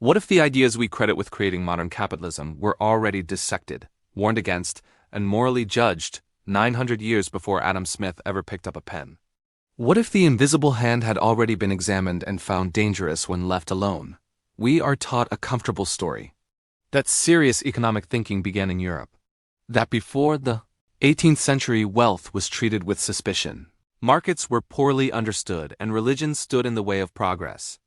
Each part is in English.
What if the ideas we credit with creating modern capitalism were already dissected, warned against, and morally judged 900 years before Adam Smith ever picked up a pen? What if the invisible hand had already been examined and found dangerous when left alone? We are taught a comfortable story. That serious economic thinking began in Europe. That before the 18th century, wealth was treated with suspicion. Markets were poorly understood and religion stood in the way of progress.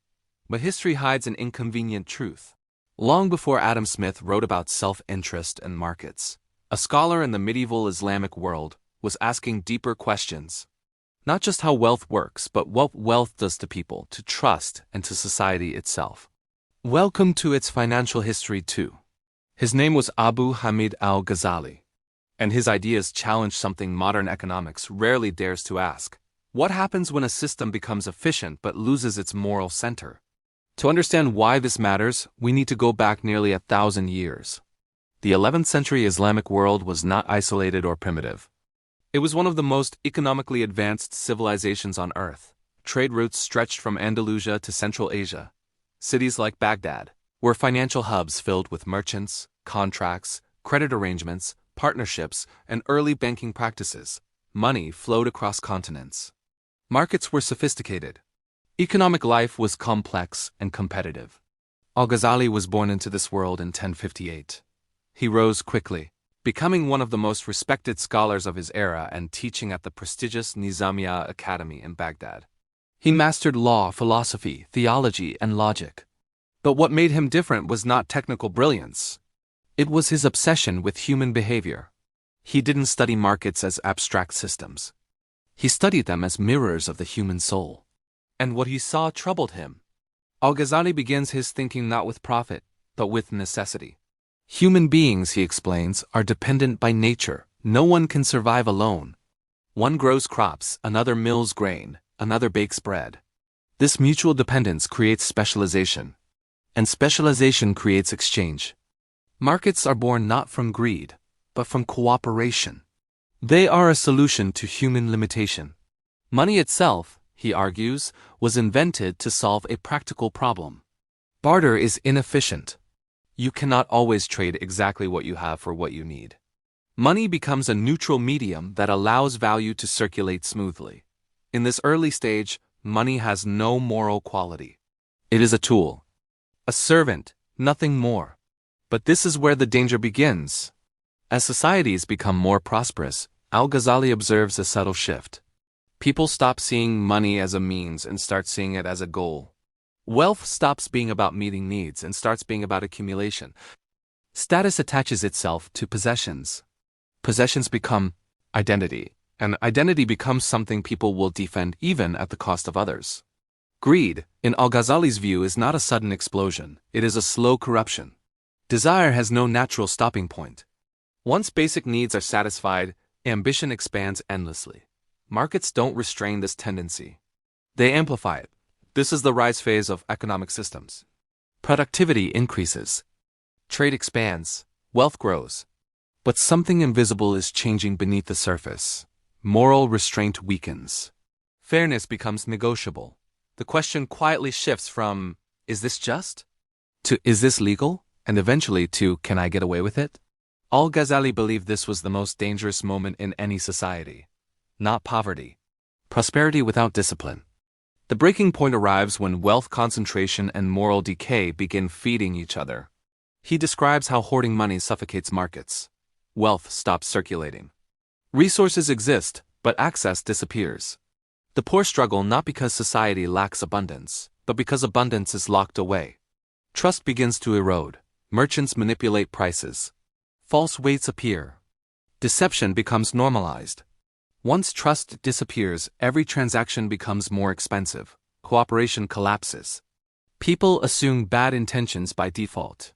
But history hides an inconvenient truth. Long before Adam Smith wrote about self-interest and markets, a scholar in the medieval Islamic world was asking deeper questions. Not just how wealth works, but what wealth does to people, to trust, and to society itself. Welcome to its financial history too. His name was Abu Hamid Al-Ghazali, and his ideas challenged something modern economics rarely dares to ask. What happens when a system becomes efficient but loses its moral center? To understand why this matters, we need to go back nearly 1,000 years. The 11th century Islamic world was not isolated or primitive. It was one of the most economically advanced civilizations on Earth. Trade routes stretched from Andalusia to Central Asia. Cities like Baghdad were financial hubs filled with merchants, contracts, credit arrangements, partnerships, and early banking practices. Money flowed across continents. Markets were sophisticated. Economic life was complex and competitive. Al-Ghazali was born into this world in 1058. He rose quickly, becoming one of the most respected scholars of his era and teaching at the prestigious Nizamiya Academy in Baghdad. He mastered law, philosophy, theology, and logic. But what made him different was not technical brilliance. It was his obsession with human behavior. He didn't study markets as abstract systems. He studied them as mirrors of the human soul. And what he saw troubled him. Al-Ghazali begins his thinking not with profit, but with necessity. Human beings, he explains, are dependent by nature. No one can survive alone. One grows crops, another mills grain, another bakes bread. This mutual dependence creates specialization. And specialization creates exchange. Markets are born not from greed, but from cooperation. They are a solution to human limitation. Money itself, he argues, was invented to solve a practical problem. Barter is inefficient. You cannot always trade exactly what you have for what you need. Money becomes a neutral medium that allows value to circulate smoothly. In this early stage, money has no moral quality. It is a tool, a servant, nothing more. But this is where the danger begins. As societies become more prosperous, Al-Ghazali observes a subtle shift. People stop seeing money as a means and start seeing it as a goal. Wealth stops being about meeting needs and starts being about accumulation. Status attaches itself to possessions. Possessions become identity, and identity becomes something people will defend even at the cost of others. Greed, in Al-Ghazali's view, is not a sudden explosion. It is a slow corruption. Desire has no natural stopping point. Once basic needs are satisfied, ambition expands endlessly. Markets don't restrain this tendency. They amplify it. This is the rise phase of economic systems. Productivity increases. Trade expands. Wealth grows. But something invisible is changing beneath the surface. Moral restraint weakens. Fairness becomes negotiable. The question quietly shifts from, is this just? To, is this legal? And eventually to, can I get away with it? Al-Ghazali believed this was the most dangerous moment in any society. Not poverty. Prosperity without discipline. The breaking point arrives when wealth concentration and moral decay begin feeding each other. He describes how hoarding money suffocates markets. Wealth stops circulating. Resources exist, but access disappears. The poor struggle not because society lacks abundance, but because abundance is locked away. Trust begins to erode. Merchants manipulate prices. False weights appear. Deception becomes normalized. Once trust disappears, every transaction becomes more expensive. Cooperation collapses. People assume bad intentions by default.